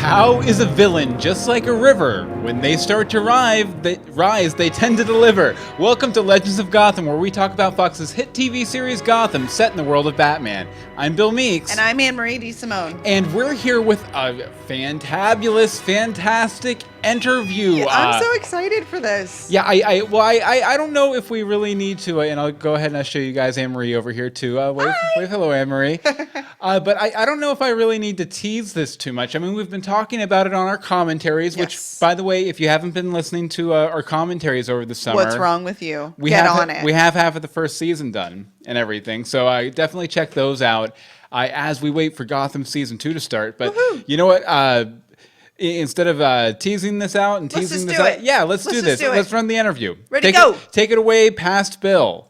How is a villain just like a river? When they start to rise, they tend to deliver. Welcome to Legends of Gotham, where we talk about Fox's hit TV series Gotham, set in the world of Batman. I'm Bill Meeks. And I'm Anne-Marie DeSimone. And we're here with a fantabulous, fantastic interview. Yeah, I'm so excited for this. Yeah, I don't know if we really need to, and I'll go ahead and I'll show you guys Anne-Marie over here too. Wave hello, Anne-Marie. But I don't know if I really need to tease this too much. I mean, we've been talking about it on our commentaries, Yes. which, by the way, if you haven't been listening to our commentaries over the summer, What's wrong with you? We Get have on it. We have half of the first season done and everything, so I definitely check those out as we wait for Gotham season 2 to start. But Woohoo. you know what? Instead of teasing this out and Let's teasing just this do out, it. yeah, let's do just this. do it. Let's run the interview. Ready, go. Take it away, past Bill.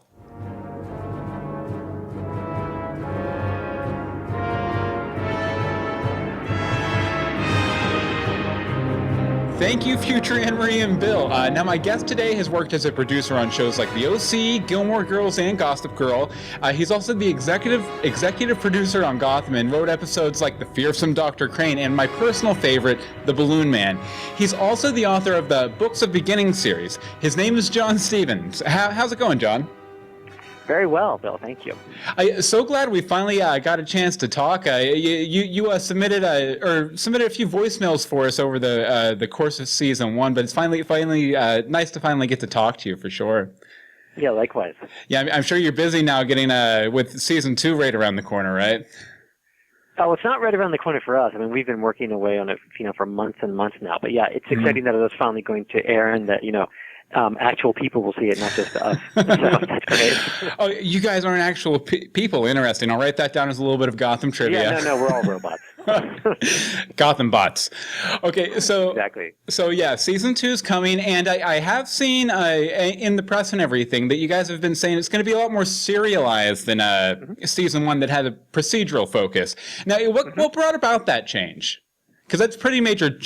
Thank you, future Anne-Marie and Bill. Now, my guest today has worked as a producer on shows like The OC, Gilmore Girls, and Gossip Girl. He's also the executive producer on Gotham and wrote episodes like The Fearsome Dr. Crane and my personal favorite, The Balloon Man. He's also the author of the Books of Beginnings series. His name is John Stevens. How's it going, John? Very well, Bill. Thank you. I'm so glad we finally got a chance to talk. You submitted a few voicemails for us over the course of season 1, but it's finally nice to finally get to talk to you for sure. Yeah, likewise. Yeah, I'm sure you're busy now getting with season 2 right around the corner, right? Oh, it's not right around the corner for us. I mean, we've been working away on it, for months and months now. But yeah, it's exciting that it is finally going to air and that, actual people will see it, not just us. So that's great. Oh, you guys aren't actual people. Interesting. I'll write that down as a little bit of Gotham trivia. Yeah, no, we're all robots. Gotham bots. Okay, so exactly. So yeah, season 2 is coming, and I have seen in the press and everything that you guys have been saying it's going to be a lot more serialized than season 1 that had a procedural focus. Now, what brought about that change? Because that's a pretty major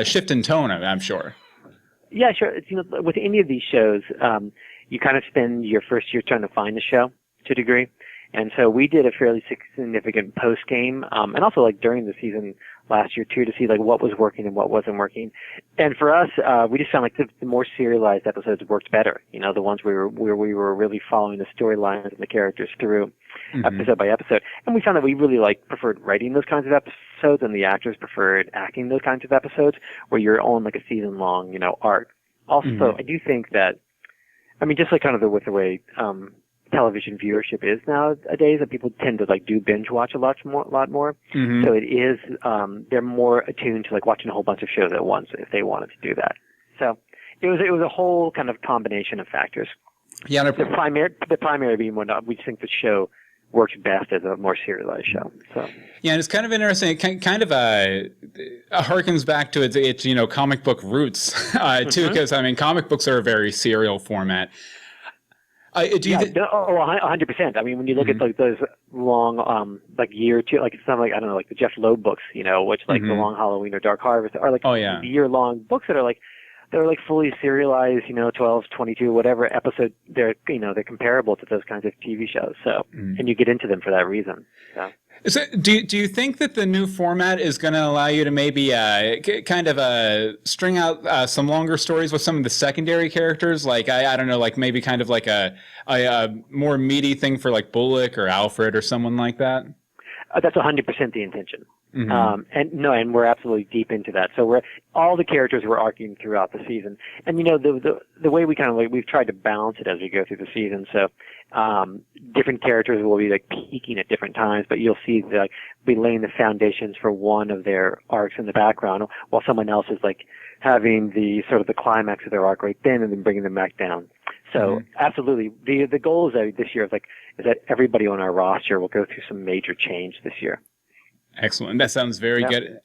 shift in tone, I'm sure. Yeah, sure. It's, with any of these shows, you kind of spend your first year trying to find the show to a degree. And so we did a fairly significant post game, and also like during the season last year too, to see like what was working and what wasn't working. And for us, we just found like the more serialized episodes worked better. The ones where we were really following the storylines and the characters through episode by episode. And we found that we really preferred writing those kinds of episodes, and the actors preferred acting those kinds of episodes where you're on like a season long, arc. Also, I do think that, just like kind of with the way television viewership is nowadays, that people tend to do binge watch a lot more. So it is they're more attuned to watching a whole bunch of shows at once if they wanted to do that. So it was a whole kind of combination of factors. Yeah, the primary being we think the show works best as a more serialized show. So yeah, and it's kind of interesting. It kind of harkens back to its comic book roots too, because comic books are a very serial format. 100%. When you look at those long, year or two, it's not the Jeff Loeb books, which the Long Halloween or Dark Harvest are year-long books that are they're fully serialized, 12, 22, whatever episode. They're comparable to those kinds of TV shows. So, and you get into them for that reason. So do you think that the new format is going to allow you to maybe kind of string out some longer stories with some of the secondary characters? I don't know, maybe kind of a more meaty thing for Bullock or Alfred or someone like that? That's 100% the intention. And we're absolutely deep into that. So all the characters were arcing throughout the season. And the way we kind of we've tried to balance it as we go through the season. So different characters will be peaking at different times, but you'll see be laying the foundations for one of their arcs in the background, while someone else is having the sort of the climax of their arc right then, and then bringing them back down. So absolutely, the goal is this year is that everybody on our roster will go through some major change this year. Excellent. That sounds very good.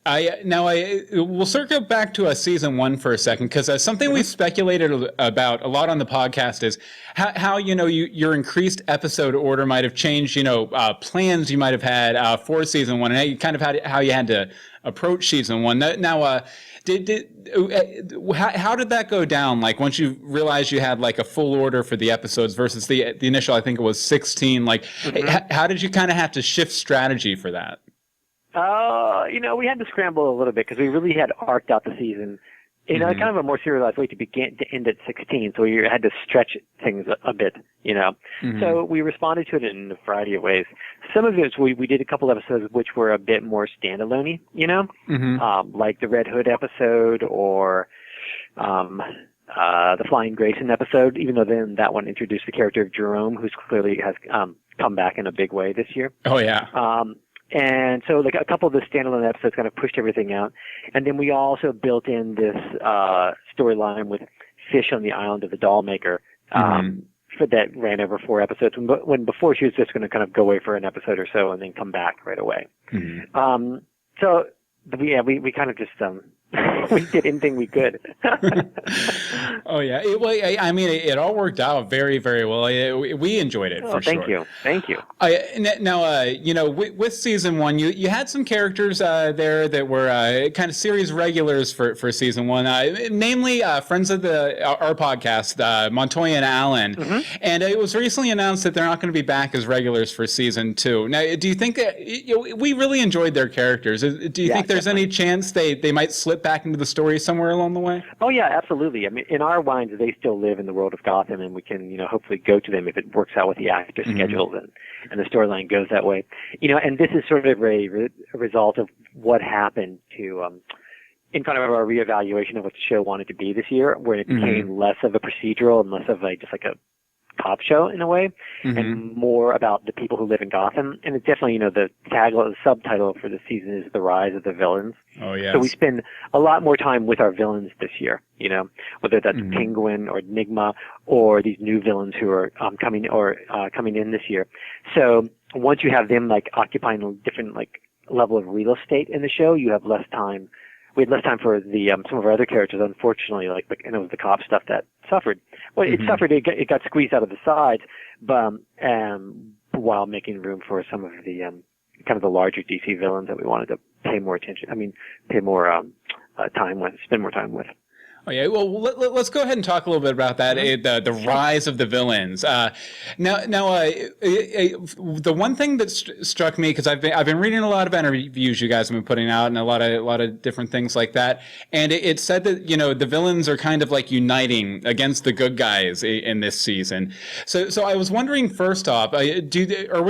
We'll circle back to season 1 for a second, because something we've speculated about a lot on the podcast is how your increased episode order might have changed, plans you might have had for season 1, and how you had to approach season 1. Now, how did that go down? Once you realized you had a full order for the episodes versus the initial, I think it was 16. How did you kind of have to shift strategy for that? We had to scramble a little bit because we really had arced out the season in a kind of a more serialized way to end at 16. So we had to stretch things a bit, So we responded to it in a variety of ways. Some of it we did a couple episodes which were a bit more standalone-y, like the Red Hood episode or the Flying Grayson episode, even though then that one introduced the character of Jerome, who's clearly has come back in a big way this year. Oh, yeah. And so like a couple of the standalone episodes kind of pushed everything out. And then we also built in this storyline with Fish on the Island of the Doll Maker for that ran over 4 episodes, when before she was just going to kind of go away for an episode or so and then come back right away. So we kind of just we did anything we could. Oh yeah, it all worked out very, very well. We enjoyed it for sure. Thank you. Now, with season 1, you had some characters there that were kind of series regulars for season 1, namely friends of our podcast, Montoya and Allen. And it was recently announced that they're not going to be back as regulars for season 2. Now, do you think that we really enjoyed their characters? Do you think there's any chance they might slip back into the story somewhere along the way? Oh yeah, absolutely. I mean, in our minds, they still live in the world of Gotham, and we can, hopefully go to them if it works out with the actor schedules and the storyline goes that way. And this is sort of a result of what happened to, in kind of our reevaluation of what the show wanted to be this year, where it became less of a procedural and less of just like a cop show in a way, and more about the people who live in Gotham. And it's definitely, the subtitle for the season is The Rise of the Villains. Oh, yeah. So we spend a lot more time with our villains this year, whether that's Penguin or Enigma or these new villains who are coming in this year. So once you have them like occupying a different like level of real estate in the show, you have less time. We had less time for the some of our other characters, unfortunately, and it was the cop stuff that suffered. Well, it suffered. It got squeezed out of the sides, but while making room for some of the kind of the larger DC villains that we wanted to pay more attention. Pay more time with, spend more time with. Oh yeah, well let's go ahead and talk a little bit about that. The rise of the villains. The one thing that struck me, because I've been reading a lot of interviews you guys have been putting out and a lot of different things like that, and it said that the villains are kind of like uniting against the good guys in this season. So I was wondering, first off, are we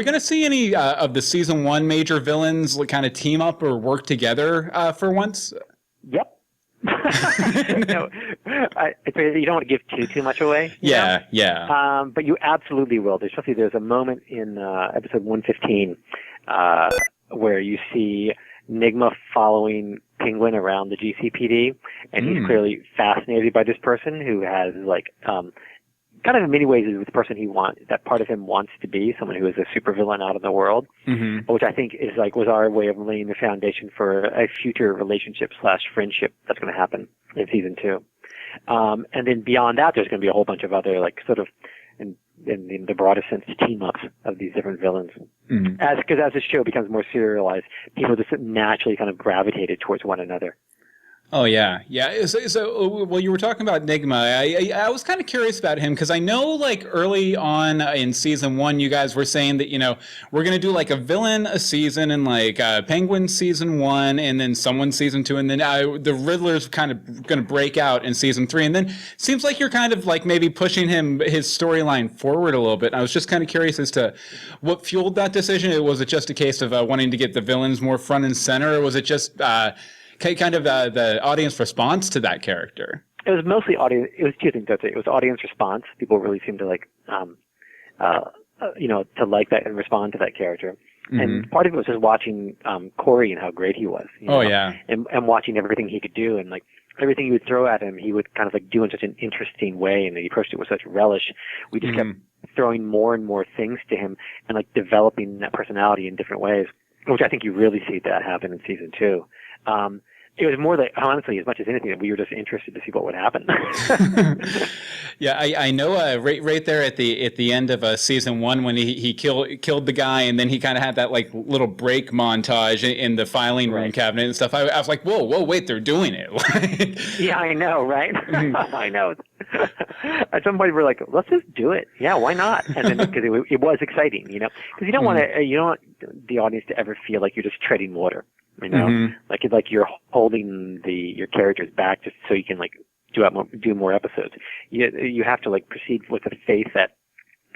going to see any of the season 1 major villains kind of team up or work together for once? Yep. You don't want to give too much away. Yeah. But you absolutely will. There's a moment in episode 115 where you see Enigma following Penguin around the GCPD, and he's clearly fascinated by this person who has kind of in many ways is the person that part of him wants to be, someone who is a supervillain out in the world, which I think is was our way of laying the foundation for a future relationship / friendship that's going to happen in season 2. And then beyond that, there's going to be a whole bunch of other sort of in the broadest sense team ups of these different villains. Because as the show becomes more serialized, people just naturally kind of gravitated towards one another. Oh, yeah. So, you were talking about Enigma. I was kind of curious about him because I know, early on in season 1, you guys were saying that, we're going to do, a villain a season and, Penguin season 1 and then someone season 2 and then the Riddler's kind of going to break out in season 3. And then seems like you're kind of, maybe pushing his storyline forward a little bit. And I was just kind of curious as to what fueled that decision. Was it just a case of wanting to get the villains more front and center, or was it just... kind of the audience response to that character? It was mostly audience. It was two things. It was audience response. People really seemed to to like that and respond to that character. And part of it was just watching Corey and how great he was. And watching everything he could do, and everything you would throw at him, he would kind of do in such an interesting way, and he approached it with such relish. We just kept throwing more and more things to him, and developing that personality in different ways, which I think you really see that happen in season 2. It was more honestly, as much as anything, that we were just interested to see what would happen. Yeah, I know. Right there at the end of season 1, when he killed the guy, and then he kind of had that little break montage in the filing room cabinet and stuff. I was like, whoa, wait, they're doing it. Yeah, I know, right? I know. At some point, we're like, let's just do it. Yeah, why not? And then because it was exciting, because you don't want the audience to ever feel like you're just treading water. You know, Mm-hmm. like you're holding your characters back just so you can like do more episodes. You have to like proceed with the faith that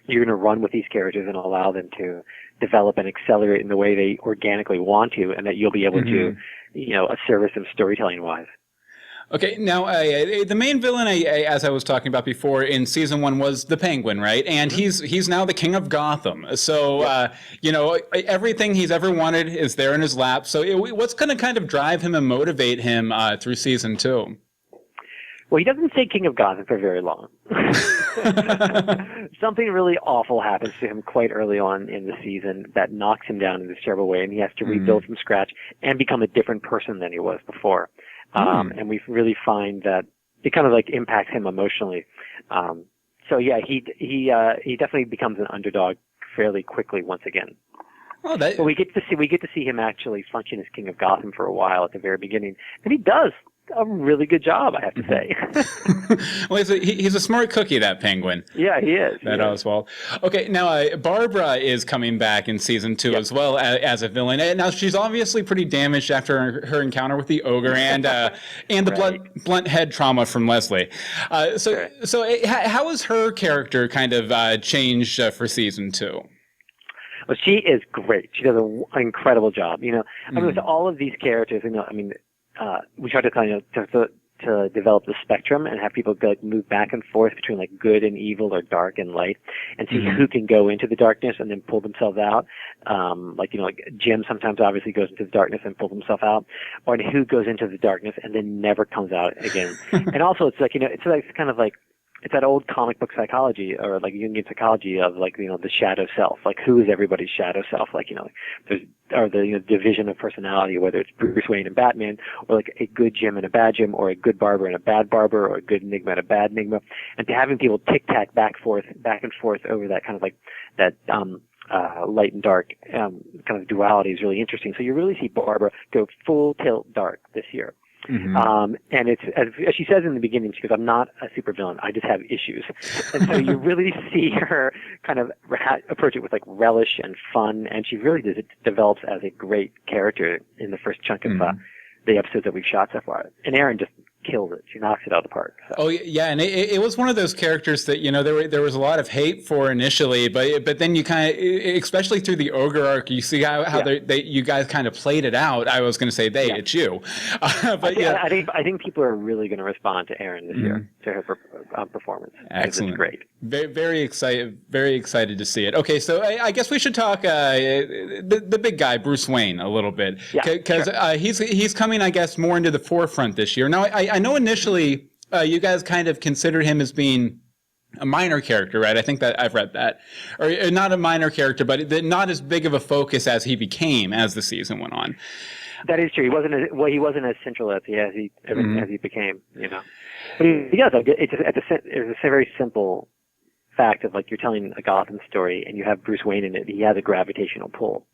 you're going to run with these characters and allow them to develop and accelerate in the way they organically want to, and that you'll be able to, service them storytelling wise. Okay, now the main villain, as I was talking about before, in season 1 was the Penguin, right? And he's now the king of Gotham. So everything he's ever wanted is there in his lap. So what's going to kind of drive him and motivate him through season 2? Well, he doesn't stay king of Gotham for very long. Something really awful happens to him quite early on in the season that knocks him down in this terrible way, and he has to rebuild from scratch and become a different person than he was before. And we really find that it kind of like impacts him emotionally. So yeah, he definitely becomes an underdog fairly quickly once again. Oh, but we get to see him actually function as king of Gotham for a while at the very beginning, and he does a really good job, I have to say. Well, he's a smart cookie, that Penguin. Yeah, he is. That Oswald. Okay, now Barbara is coming back in season 2 as well as a villain. And now she's obviously pretty damaged after her encounter with the ogre and the blunt head trauma from Leslie. So how has her character kind of changed for season 2? Well, she is great. She does an incredible job. I mean, with all of these characters, we try to kind of to develop the spectrum and have people like move back and forth between like good and evil or dark and light, and see who can go into the darkness and then pull themselves out. Like Jim sometimes obviously goes into the darkness and pulls himself out, or who goes into the darkness and then never comes out again. And also it's like it's kind of like it's that old comic book psychology or like Jungian psychology of like the shadow self. Like who is everybody's shadow self? Like there's the division of personality, whether it's Bruce Wayne and Batman, or like a good Jim and a bad Jim, or a good Barber and a bad Barber, or a good Enigma and a bad Enigma, and to having people tic tac back and forth over that kind of like that light and dark kind of duality is really interesting. So you really see Barbara go full tilt dark this year. And it's, as she says in the beginning, she goes, "I'm not a supervillain. I just have issues." And so you really see her kind of approach it with like relish and fun, and she really develops as a great character in the first chunk of the episodes that we've shot so far. And Erin just kills it. She knocks it out of the park. So. Oh yeah, and it was one of those characters that there was a lot of hate for initially, but then you kind of, especially through the ogre arc, you see how you guys kind of played it out. I was going to say it's you, but I think people are really going to respond to Erin this year, to her performance. Excellent, it's great. Very excited to see it. Okay, so I guess we should talk the big guy, Bruce Wayne, a little bit, because he's coming, I guess, more into the forefront this year. Now I know initially you guys kind of considered him as being a minor character, right? I think that I've read that, or not a minor character, but not as big of a focus as he became as the season went on. That is true. He wasn't as central as he became. But it's a very simple fact of like you're telling a Gotham story and you have Bruce Wayne in it. He has a gravitational pull.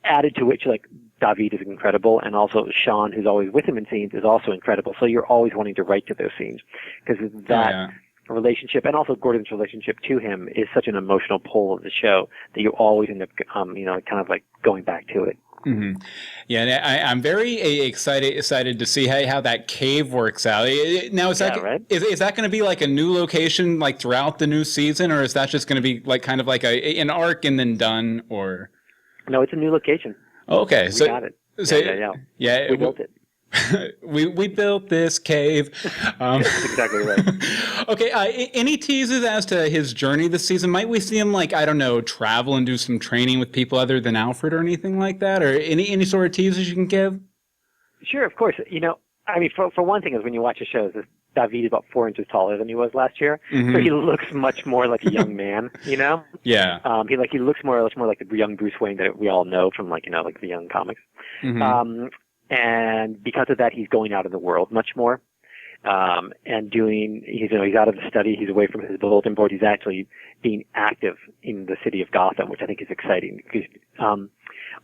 Added to which like David is incredible, and also Sean, who's always with him in scenes, is also incredible. So you're always wanting to write to those scenes because that relationship, and also Gordon's relationship to him, is such an emotional pull of the show that you always end up, kind of like going back to it. Mm-hmm. Yeah, and I'm very excited to see how that cave works out. Now, is that going to be like a new location like throughout the new season, or is that just going to be like kind of like an arc and then done, or? No, it's a new location. Okay, we got it. Yeah, we built it. we built this cave. That's exactly right. Okay, any teases as to his journey this season? Might we see him, like, I don't know, travel and do some training with people other than Alfred or anything like that? Or any sort of teases you can give? Sure, of course. I mean, for one thing, is when you watch the shows, David is about 4 inches taller than he was last year, so he looks much more like a young man. Yeah. He looks more like the young Bruce Wayne that we all know from like the young comics. And because of that, he's going out in the world much more, and he's out of the study, he's away from his bulletin board, he's actually being active in the city of Gotham, which I think is exciting. Because,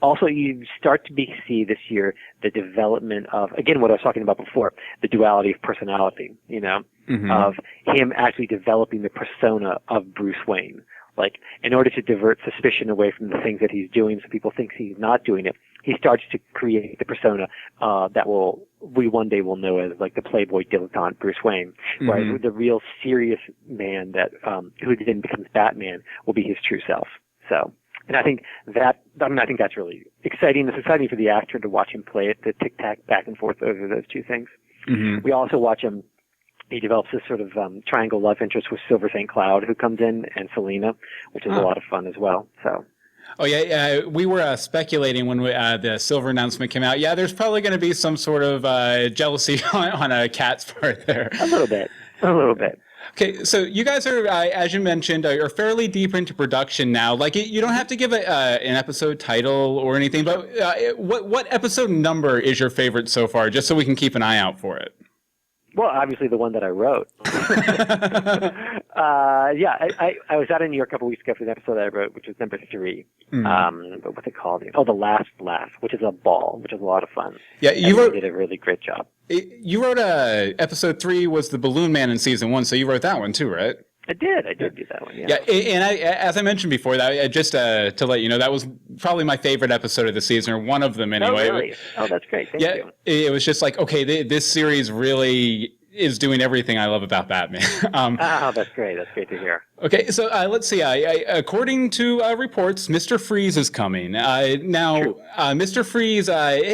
also, you start to see this year the development of, again, what I was talking about before, the duality of personality, of him actually developing the persona of Bruce Wayne. Like, in order to divert suspicion away from the things that he's doing so people think he's not doing it, he starts to create the persona that we one day will know as like the playboy dilettante Bruce Wayne, whereas the real serious man that who then becomes Batman will be his true self. So, and I think that's really exciting. It's exciting for the actor to watch him play it, to tic-tac back and forth over those two things. We also watch him. He develops this sort of triangle love interest with Silver St. Cloud, who comes in, and Selena, which is a lot of fun as well. So. Oh, yeah. We were speculating when the Silver announcement came out. Yeah, there's probably going to be some sort of jealousy on a Cat's part there. A little bit. Okay, so you guys are, as you mentioned, you're fairly deep into production now. Like, you don't have to give an episode title or anything, but what episode number is your favorite so far, just so we can keep an eye out for it? Well, obviously the one that I wrote. I was out in New York a couple weeks ago for the episode that I wrote, which was number 3. But what's it called? Oh, The Last Laugh, which is a ball, which is a lot of fun. Yeah, you did a really great job. You wrote episode 3 was the Balloon Man in season 1, so you wrote that one too, right? I did do that one, yeah. Yeah, and as I mentioned before, just to let you know, that was probably my favorite episode of the season, or one of them anyway. Oh, really? Oh, that's great. Thank you. It was just like, okay, this series really is doing everything I love about Batman. That's great. That's great to hear. Okay, so let's see. According to reports, Mr. Freeze is coming. Mr. Freeze,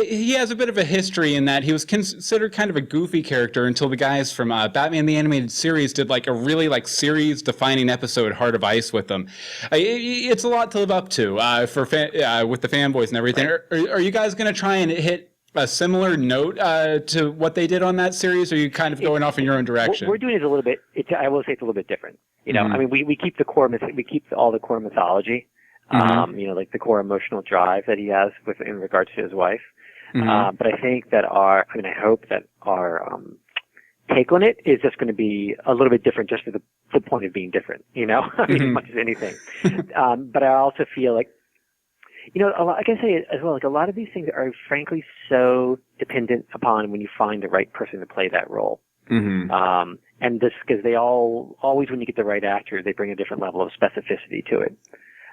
he has a bit of a history in that he was considered kind of a goofy character until the guys from Batman the Animated Series did like a really like series-defining episode, Heart of Ice, with them. It's a lot to live up to with the fanboys and everything. Right. Are you guys going to try and hit a similar note to what they did on that series, or are you kind of going off in your own direction? What we're doing is a little bit. I will say it's a little bit different. You know, I mean, we keep the core. We keep all the core mythology. You know, like the core emotional drive that he has in regards to his wife. But I think that I hope that our take on it is just going to be a little bit different, just to the point of being different. You know, I mean, as much as anything. But I also feel like, you know, I can say as well, like a lot of these things are frankly so dependent upon when you find the right person to play that role. And this, because they always, when you get the right actor, they bring a different level of specificity to it.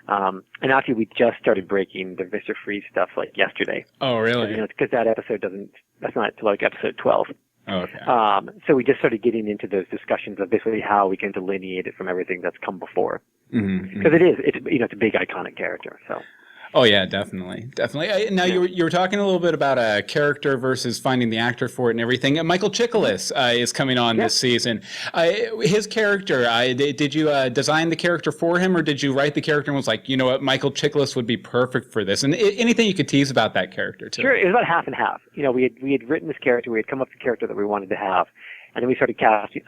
And actually, we just started breaking the Mr. Freeze stuff like yesterday. Oh, really? You know, because that episode that's not till like episode 12. Oh, okay. So we just started getting into those discussions of basically how we can delineate it from everything that's come before. Because it's a big iconic character, so. Oh yeah, definitely. Now you were talking a little bit about a character versus finding the actor for it and everything. Michael Chiklis is coming on this season. His character, did you design the character for him, or did you write the character and was like, you know what, Michael Chiklis would be perfect for this? And anything you could tease about that character too? Sure, it was about half and half. You know, we had written this character, we had come up with the character that we wanted to have, and then we started casting.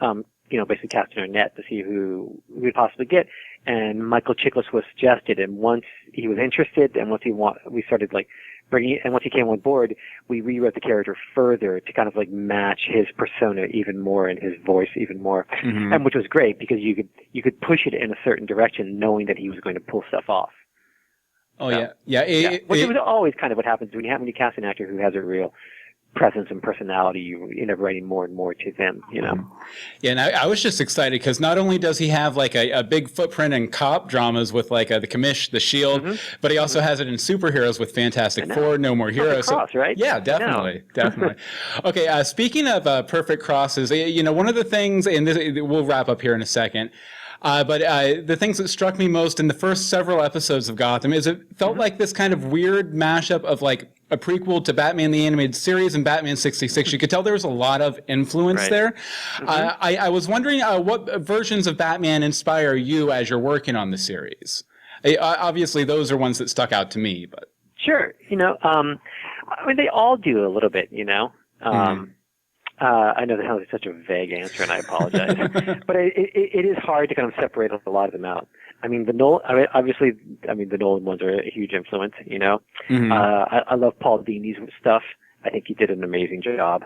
Basically casting our net to see who we'd possibly get. And Michael Chiklis was suggested, and once he was interested, and once we started like bringing, and once he came on board, we rewrote the character further to kind of like match his persona even more and his voice even more, and which was great because you could push it in a certain direction, knowing that he was going to pull stuff off. Oh, so, yeah. Which was always kind of what happens when you cast an actor who has a real presence and personality. You end up writing more and more to them, you know. Yeah, and I was just excited because not only does he have like a big footprint in cop dramas with like the Commish, the Shield, but he also has it in superheroes with Fantastic Four, No More Heroes. Cross, right? Yeah, definitely. Okay, speaking of perfect crosses, you know, one of the things, and this, we'll wrap up here in a second. But the things that struck me most in the first several episodes of Gotham is it felt like this kind of weird mashup of like a prequel to Batman the Animated Series and Batman 66. You could tell there was a lot of influence there. I was wondering what versions of Batman inspire you as you're working on the series? Obviously, those are ones that stuck out to me. But sure, you know, I mean, they all do a little bit, you know. I know that was such a vague answer, and I apologize. But it is hard to kind of separate a lot of them out. I mean, the Nolan ones are a huge influence, you know. I love Paul Dini's stuff. I think he did an amazing job.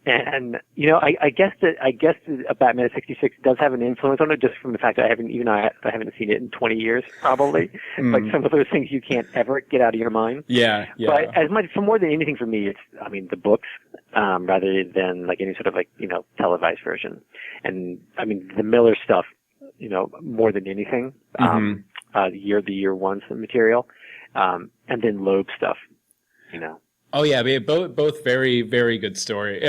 And you know, I guess a Batman '66 does have an influence on it, just from the fact that I haven't seen it in 20 years, probably. Like some of those things you can't ever get out of your mind. Yeah. But for more than anything for me, it's the books, rather than like any sort of like, you know, televised version. And I mean the Miller stuff, you know, more than anything, the year one's material. and then Loeb stuff, you know. Oh yeah, both very very good story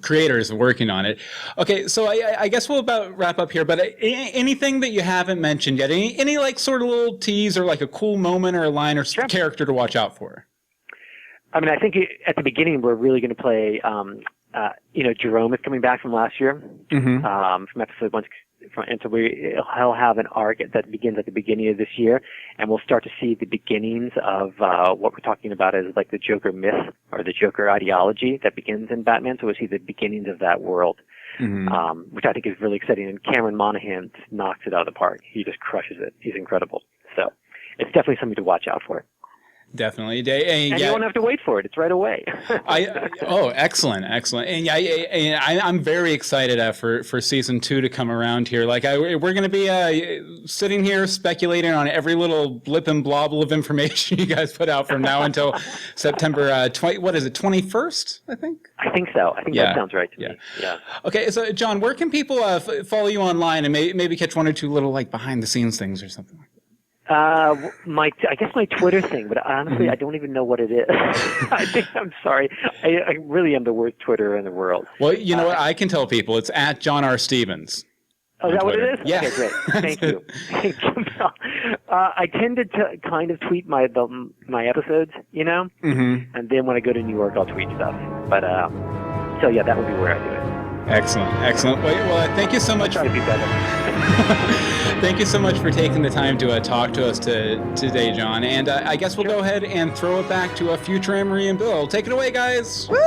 creators working on it. Okay, so I guess we'll about wrap up here. But anything that you haven't mentioned yet? Any like sort of little tease or like a cool moment or a line or character to watch out for? I mean, I think at the beginning we're really going to play. Jerome is coming back from last year, from episode 1. And so he'll have an arc that begins at the beginning of this year, and we'll start to see the beginnings of what we're talking about as like the Joker myth or the Joker ideology that begins in Batman. So we'll see the beginnings of that world, which I think is really exciting. And Cameron Monaghan just knocks it out of the park. He just crushes it. He's incredible. So it's definitely something to watch out for. Definitely, and you won't have to wait for it; it's right away. Excellent, and I'm very excited for season 2 to come around here. Like we're going to be sitting here speculating on every little blip and blobble of information you guys put out from now until September 21st? I think so. I think that sounds right to me. Yeah. Okay, so John, where can people follow you online and maybe catch one or two little like behind the scenes things or something like that? I guess my Twitter thing, but honestly, I don't even know what it is. I'm sorry. I really am the worst Twitterer in the world. Well, you know what? I can tell people it's at John R. Stevens. Oh, is that Twitter. What it is? Yeah. Okay, great. Thank you. I tend to kind of tweet my episodes, you know, and then when I go to New York, I'll tweet stuff. But so yeah, that would be where I do it. Excellent. Well, thank you so much. I'll try to be better. Thank you so much for taking the time to talk to us today, John. And I guess we'll go ahead and throw it back to Future Anne-Marie and Bill. Take it away, guys. Woo!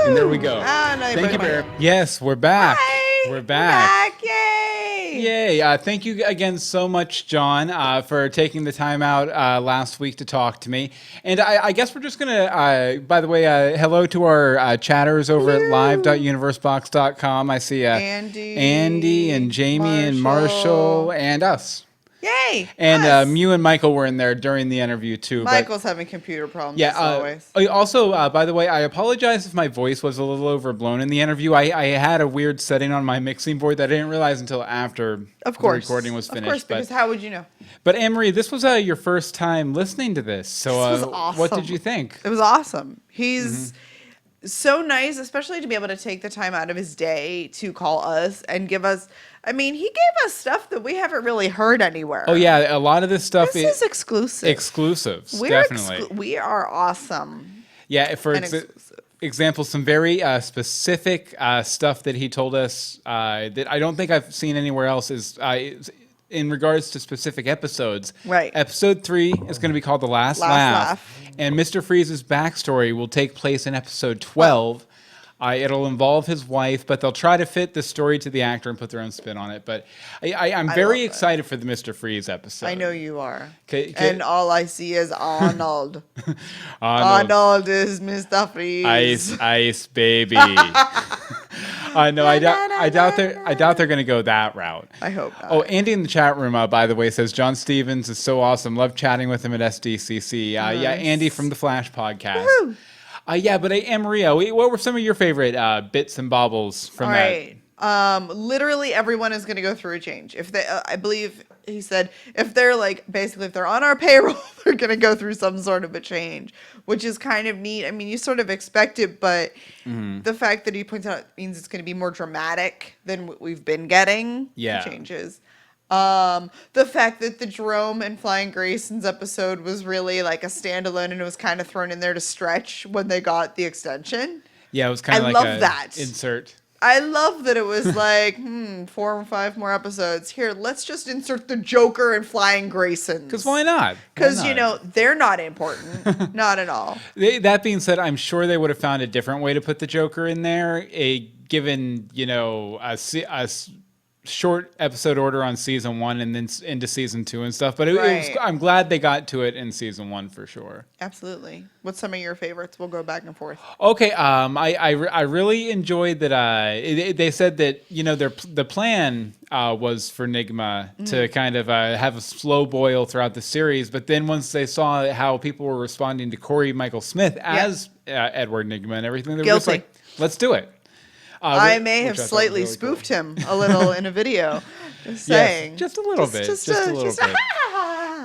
And there we go. Thank you, Bear. Yes, we're back. Hi. We're back. Yay! Thank you again so much, John, for taking the time out last week to talk to me. And I guess we're just going to, by the way, hello to our chatters over at live.universebox.com. I see Andy and Jamie and Marshall and us. Yay! And Mew and Michael were in there during the interview too. Michael's having computer problems. Yeah. As always. Also, by the way, I apologize if my voice was a little overblown in the interview. I had a weird setting on my mixing board that I didn't realize until after the recording was finished. Of course, because how would you know? But Anne-Marie, this was your first time listening to this. So this was awesome. What did you think? It was awesome. He's so nice, especially to be able to take the time out of his day to call us and give us. I mean, he gave us stuff that we haven't really heard anywhere. Oh yeah, a lot of this stuff is exclusive. Exclusives, definitely. We are awesome. Yeah, for example, some very specific stuff that he told us that I don't think I've seen anywhere else is in regards to specific episodes. Right. Episode 3 is going to be called The Last Laugh. And Mr. Freeze's backstory will take place in episode 12. It'll involve his wife, but they'll try to fit the story to the actor and put their own spin on it. But I'm very excited for the Mr. Freeze episode. I know you are. And all I see is Arnold. Arnold is Mr. Freeze. Ice, baby. I know. I doubt they're going to go that route. I hope not. Oh, Andy in the chat room, by the way, says John Stevens is so awesome. Love chatting with him at SDCC. Nice. Yeah, Andy from the Flash podcast. Woo-hoo. But Anne-Marie, what were some of your favorite bits and bobbles from that? Literally everyone is going to go through a change. If they, I believe he said, if they're if they're on our payroll, they're going to go through some sort of a change, which is kind of neat. I mean, you sort of expect it, but the fact that he points out means it's going to be more dramatic than what we've been getting. Yeah. Changes. The fact that the Jerome and Flying Grayson's episode was really like a standalone and it was kind of thrown in there to stretch when they got the extension. Yeah, it was kind of like that insert. I love that it was like, 4 or 5 more episodes. Here, let's just insert the Joker and Flying Graysons. Because why not? Because, they're not important. Not at all. That being said, I'm sure they would have found a different way to put the Joker in there, given, a short episode order on season 1 and then into season 2 and stuff. But I'm glad they got to it in season 1 for sure. Absolutely. What's some of your favorites? We'll go back and forth. Okay. I really enjoyed that. They said that the plan was for Nigma to kind of have a slow boil throughout the series, but then once they saw how people were responding to Corey Michael Smith as Edward Nigma and everything, they were just like, let's do it. I may have slightly really spoofed him a little in a video. Just saying. Yes, just a little bit. Just a little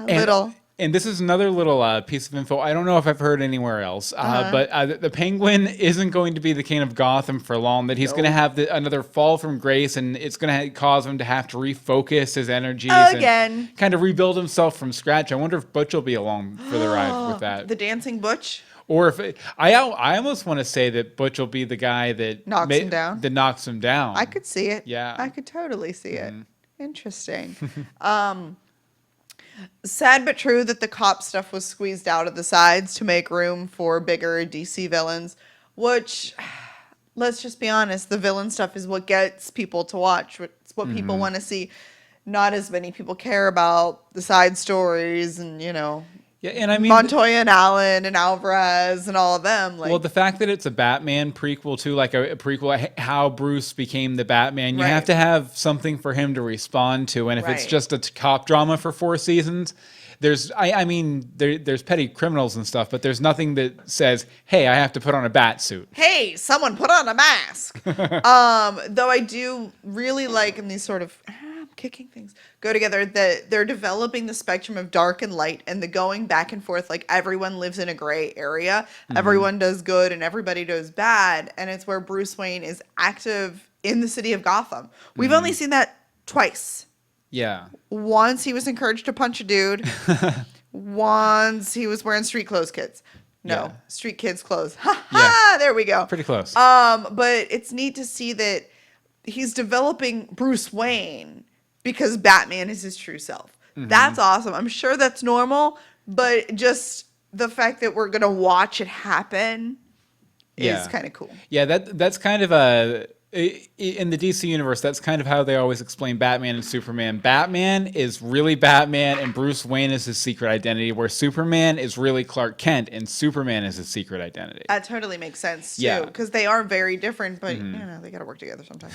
bit. Little. And this is another little piece of info. I don't know if I've heard anywhere else, but the Penguin isn't going to be the king of Gotham for long. That he's going to have another fall from grace, and it's going to cause him to have to refocus his energies Again. and kind of rebuild himself from scratch. I wonder if Butch will be along for the ride with that. The dancing Butch? Or if I almost want to say that Butch will be the guy that knocks him down. That knocks him down. I could see it. Yeah, I could totally see it. Interesting. Sad but true that the cop stuff was squeezed out of the sides to make room for bigger DC villains, which, let's just be honest, the villain stuff is what gets people to watch. It's what people want to see. Not as many people care about the side stories and, yeah, and I mean Montoya and Allen and Alvarez and all of them. Well, the fact that it's a Batman prequel too, like a prequel, how Bruce became the Batman, you have to have something for him to respond to. And if it's just a cop drama for 4 seasons, there's petty criminals and stuff, but there's nothing that says, "Hey, I have to put on a bat suit." Hey, someone put on a mask. Though I do really like in these sort of kicking things go together that they're developing the spectrum of dark and light and the going back and forth, like everyone lives in a gray area, everyone does good and everybody does bad, and it's where Bruce Wayne is active in the city of Gotham. We've only seen that twice. Yeah. Once he was encouraged to punch a dude. Once he was wearing street clothes, kids. No, street kids clothes. Ha ha, there we go. Pretty close. But it's neat to see that he's developing Bruce Wayne because Batman is his true self. That's awesome. I'm sure that's normal, but just the fact that we're going to watch it happen is kind of cool. Yeah, that's kind of in the DC universe, that's kind of how they always explain Batman and Superman. Batman is really Batman and Bruce Wayne is his secret identity, where Superman is really Clark Kent and Superman is his secret identity. That totally makes sense, too, because they are very different, but they got to work together sometimes.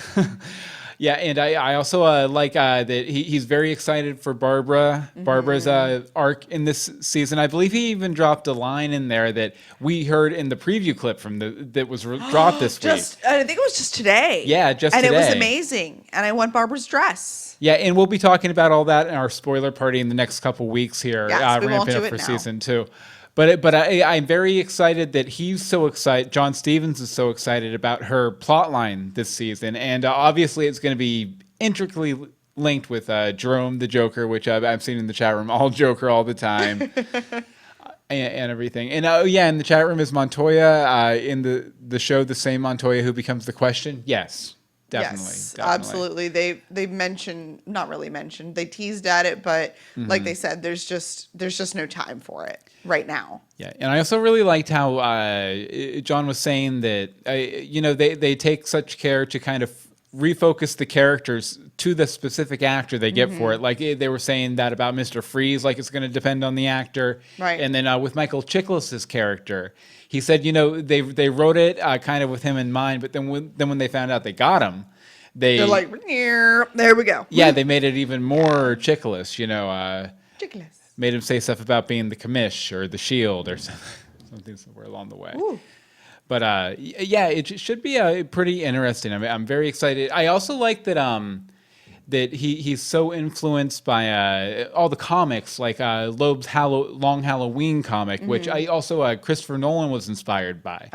Yeah, and I also like that he's very excited for Barbara's arc in this season. I believe he even dropped a line in there that we heard in the preview clip that was dropped this week. I think it was just today. Yeah, just and today. And it was amazing. And I want Barbara's dress. Yeah, and we'll be talking about all that in our spoiler party in the next couple weeks here, yes, we won't ramping do up it for now. season 2. But I'm very excited that he's so excited. John Stevens is so excited about her plot line this season, and obviously it's going to be intricately linked with Jerome the Joker, which I've seen in the chat room, all Joker all the time, and everything. And in the chat room is Montoya in the show, the same Montoya who becomes the Question. Yes. Definitely, yes, definitely. absolutely. They mentioned, not really mentioned, they teased at it, but like they said, there's just no time for it right now. Yeah, and I also really liked how John was saying that they take such care to kind of refocus the characters to the specific actor they get for it. Like they were saying that about Mr. Freeze, like it's going to depend on the actor. Right. And then with Michael Chiklis's character, he said, they wrote it kind of with him in mind, but then when they found out they got him, they're like, there we go. Yeah, they made it even more Chiklis, Chiklis. Made him say stuff about being the commish or the shield or something somewhere along the way. Ooh. But it should be pretty interesting. I mean, I'm very excited. I also like that that he's so influenced by all the comics, like Loeb's Long Halloween comic, which I also Christopher Nolan was inspired by.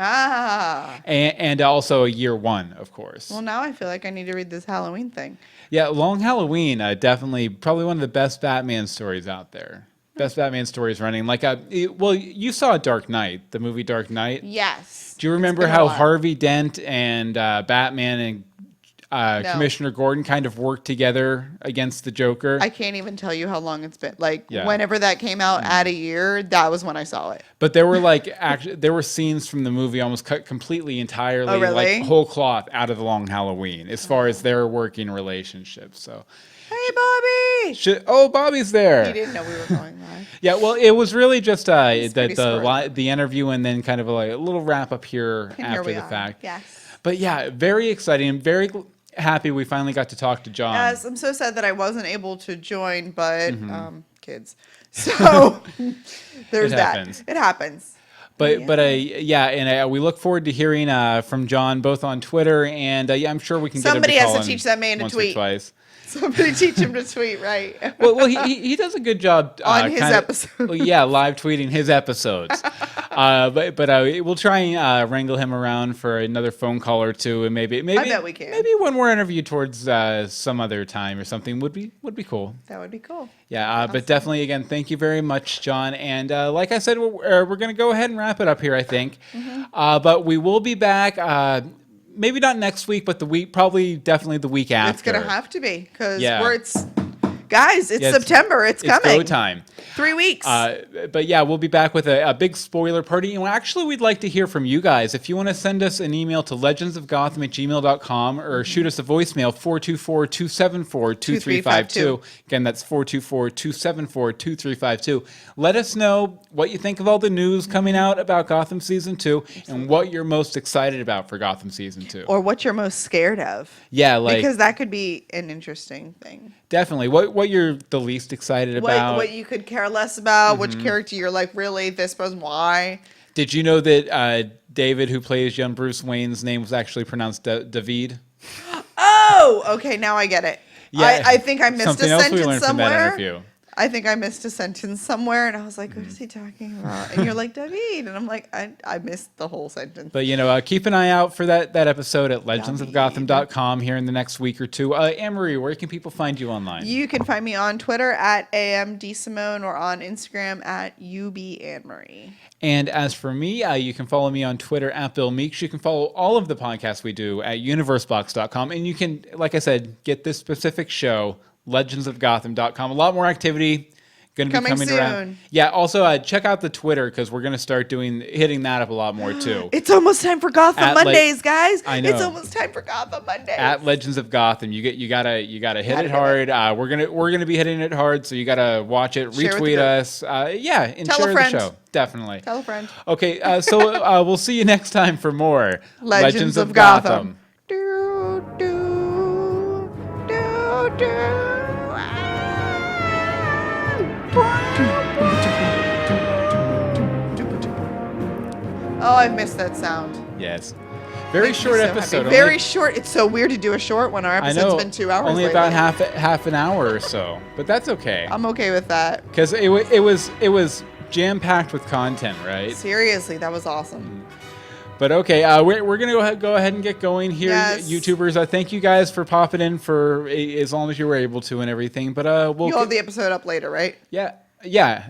And also Year One, of course. Well, now I feel like I need to read this Halloween thing. Yeah, Long Halloween, definitely probably one of the best Batman stories out there. Best Batman stories running. Like, you saw Dark Knight, the movie Dark Knight. Yes. Do you remember how Harvey Dent and Batman and No. Commissioner Gordon kind of worked together against the Joker? I can't even tell you how long it's been. Like, whenever that came out, at a year, that was when I saw it. But there were there were scenes from the movie almost cut completely entirely, Oh, really? like whole cloth out of the Long Halloween, as far as their working relationship. So. Hey, Bobby! Bobby's there. He didn't know we were going live. Yeah, well, it was really just the squirrely. interview and then kind of a little wrap up here And after here we the are. fact. Yes. But yeah, very exciting. I'm very happy we finally got to talk to John. Yes, I'm so sad that I wasn't able to join, but kids. So there's It that. happens. It happens. Yeah, and we look forward to hearing from John both on Twitter and I'm sure we can Somebody get him has to to teach that man to once tweet. or twice. Somebody teach him to tweet, right? Well, he does a good job on his episodes. Live tweeting his episodes. But we'll try and wrangle him around for another phone call or two, and maybe I bet we can. Maybe one more interview towards some other time or something would be cool. That would be cool. Yeah, awesome. But definitely, again, thank you very much, John. And like I said, we're going to go ahead and wrap it up here, I think. But we will be back. Maybe not next week, but definitely the week after. It's gonna have to be because it's September. It's coming. Go time. 3 weeks. But yeah, we'll be back with a big spoiler party. And actually, we'd like to hear from you guys. If you want to send us an email to legendsofgotham@gmail.com or shoot us a voicemail, 424-274-2352. Again, that's 424-274-2352. Let us know what you think of all the news coming out about Gotham Season 2 and what you're most excited about for Gotham Season 2. Or what you're most scared of. Yeah, because that could be an interesting thing. Definitely. What you're the least excited about. What you could care less about. Which character you're like, really, this person, why? Did you know that David, who plays young Bruce Wayne's name was actually pronounced David? Oh, okay. Now I get it. Yeah, I think I missed a sentence somewhere. From that I think I missed a sentence somewhere, and I was like, what is he talking about? And you're like, David. And I'm like, I missed the whole sentence. But, keep an eye out for that episode at legendsofgotham.com here in the next week or two. Anne-Marie, where can people find you online? You can find me on Twitter at amdsimone or on Instagram at ubannemarie. And as for me, you can follow me on Twitter at Bill Meeks. You can follow all of the podcasts we do at universebox.com. And you can, like I said, get this specific show, legendsofgotham.com. A lot more activity going to be coming soon. Around. Yeah, also check out the Twitter because we're going to start hitting that up a lot more too. It's almost time for Gotham Mondays, guys. I know. It's almost time for Gotham Mondays. At Legends of Gotham, you gotta hit it hard. We're gonna be hitting it hard, so you gotta watch it, retweet us, and Tell share a friend. the show. Definitely. Tell a friend. Okay, so we'll see you next time for more Legends of Gotham. Do, do, do, do. Oh, I missed that sound. Yes. Very short episode. Very short. It's so weird to do a short one. Our episode's been 2 hours. Only lately. about half an hour or so, but that's okay. I'm okay with that. Because it was jam packed with content, right? Seriously, that was awesome. But okay, we're gonna go ahead and get going here, yes. YouTubers. Thank you guys for popping in for as long as you were able to and everything. But you'll have the episode up later, right? Yeah.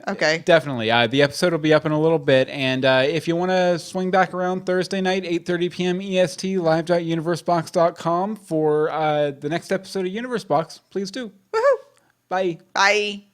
Okay. Definitely. The episode will be up in a little bit, and if you want to swing back around Thursday night, 8:30 p.m. EST, live.universebox.com for the next episode of Universe Box, please do. Woohoo! Bye. Bye.